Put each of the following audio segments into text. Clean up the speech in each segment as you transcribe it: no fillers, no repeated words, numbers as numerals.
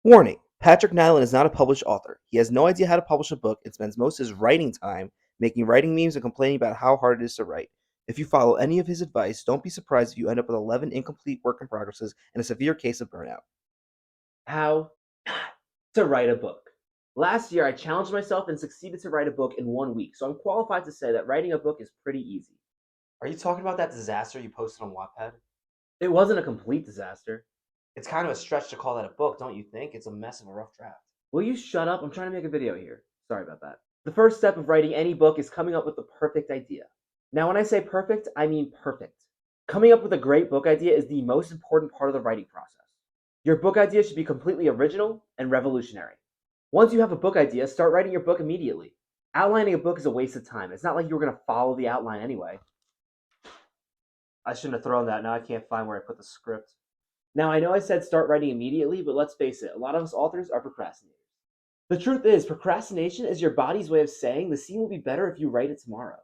Warning: Patrick Nyland is not a published author. He has no idea how to publish a book and spends most of his writing time making writing memes and complaining about how hard it is to write. If you follow any of his advice, don't be surprised if you end up with 11 incomplete work in progresses and a severe case of burnout. How to write a book. Last year, I challenged myself and succeeded to write a book in 1 week, so I'm qualified to say that writing a book is pretty easy. Are you talking about that disaster you posted on Wattpad? It wasn't a complete disaster. It's kind of a stretch to call that a book, don't you think? It's a mess of a rough draft. Will you shut up? I'm trying to make a video here. Sorry about that. The first step of writing any book is coming up with the perfect idea. Now, when I say perfect, I mean perfect. Coming up with a great book idea is the most important part of the writing process. Your book idea should be completely original and revolutionary. Once you have a book idea, start writing your book immediately. Outlining a book is a waste of time. It's not like you were going to follow the outline anyway. I shouldn't have thrown that. Now I can't find where I put the script. Now, I know I said start writing immediately, but let's face it, a lot of us authors are procrastinators. The truth is, procrastination is your body's way of saying the scene will be better if you write it tomorrow.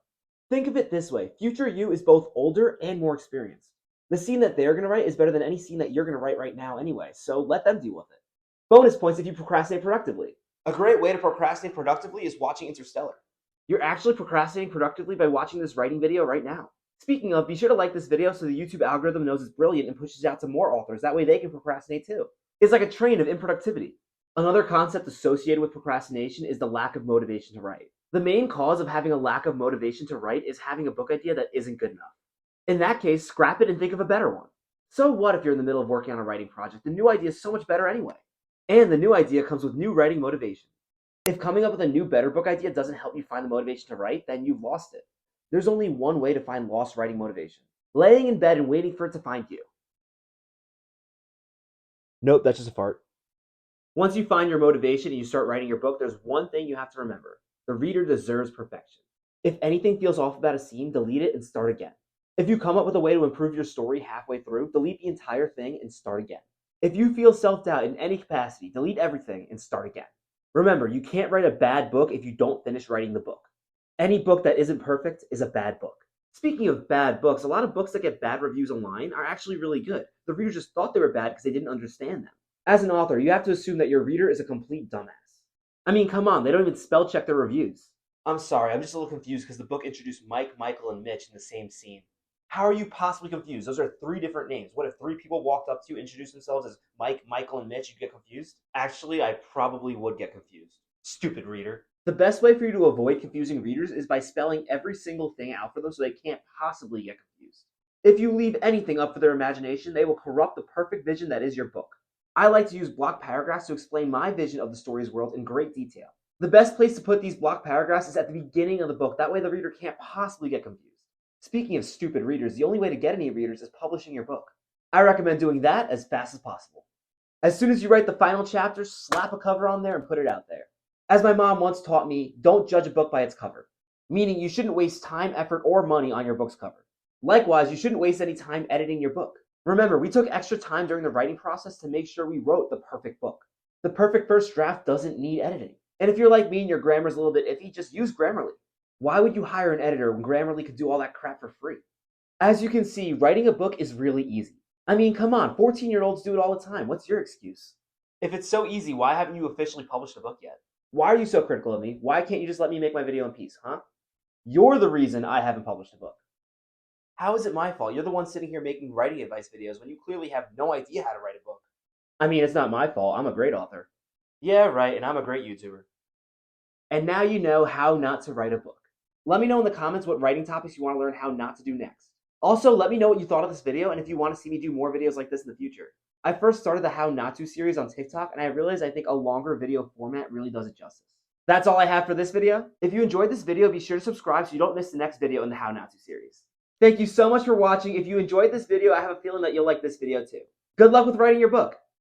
Think of it this way: future you is both older and more experienced. The scene that they're going to write is better than any scene that you're going to write right now anyway, so let them deal with it. Bonus points if you procrastinate productively. A great way to procrastinate productively is watching Interstellar. You're actually procrastinating productively by watching this writing video right now. Speaking of, be sure to like this video so the YouTube algorithm knows it's brilliant and pushes it out to more authors. That way they can procrastinate too. It's like a train of improductivity. Another concept associated with procrastination is the lack of motivation to write. The main cause of having a lack of motivation to write is having a book idea that isn't good enough. In that case, scrap it and think of a better one. So what if you're in the middle of working on a writing project? The new idea is so much better anyway. And the new idea comes with new writing motivation. If coming up with a new, better book idea doesn't help you find the motivation to write, then you've lost it. There's only one way to find lost writing motivation: laying in bed and waiting for it to find you. Nope, that's just a fart. Once you find your motivation and you start writing your book, there's one thing you have to remember: the reader deserves perfection. If anything feels off about a scene, delete it and start again. If you come up with a way to improve your story halfway through, delete the entire thing and start again. If you feel self-doubt in any capacity, delete everything and start again. Remember, you can't write a bad book if you don't finish writing the book. Any book that isn't perfect is a bad book. Speaking of bad books, a lot of books that get bad reviews online are actually really good. The readers just thought they were bad because they didn't understand them. As an author, you have to assume that your reader is a complete dumbass. I mean, come on, they don't even spell check their reviews. I'm sorry, I'm just a little confused because the book introduced Mike, Michael, and Mitch in the same scene. How are you possibly confused? Those are three different names. What if three people walked up to you, introduced themselves as Mike, Michael, and Mitch? You'd get confused? Actually, I probably would get confused. Stupid reader. The best way for you to avoid confusing readers is by spelling every single thing out for them so they can't possibly get confused. If you leave anything up for their imagination, they will corrupt the perfect vision that is your book. I like to use block paragraphs to explain my vision of the story's world in great detail. The best place to put these block paragraphs is at the beginning of the book. That way the reader can't possibly get confused. Speaking of stupid readers, the only way to get any readers is publishing your book. I recommend doing that as fast as possible. As soon as you write the final chapter, slap a cover on there and put it out there. As my mom once taught me, don't judge a book by its cover. Meaning you shouldn't waste time, effort, or money on your book's cover. Likewise, you shouldn't waste any time editing your book. Remember, we took extra time during the writing process to make sure we wrote the perfect book. The perfect first draft doesn't need editing. And if you're like me and your grammar's a little bit iffy, just use Grammarly. Why would you hire an editor when Grammarly could do all that crap for free? As you can see, writing a book is really easy. I mean, come on, 14-year-olds do it all the time. What's your excuse? If it's so easy, why haven't you officially published a book yet? Why are you so critical of me? Why can't you just let me make my video in peace, huh? You're the reason I haven't published a book. How is it my fault? You're the one sitting here making writing advice videos when you clearly have no idea how to write a book. I mean, it's not my fault. I'm a great author. Yeah, right, and I'm a great YouTuber. And now you know how not to write a book. Let me know in the comments what writing topics you want to learn how not to do next. Also, let me know what you thought of this video and if you want to see me do more videos like this in the future. I first started the How Not To series on TikTok, and I realized I think a longer video format really does it justice. That's all I have for this video. If you enjoyed this video, be sure to subscribe so you don't miss the next video in the How Not To series. Thank you so much for watching. If you enjoyed this video, I have a feeling that you'll like this video too. Good luck with writing your book.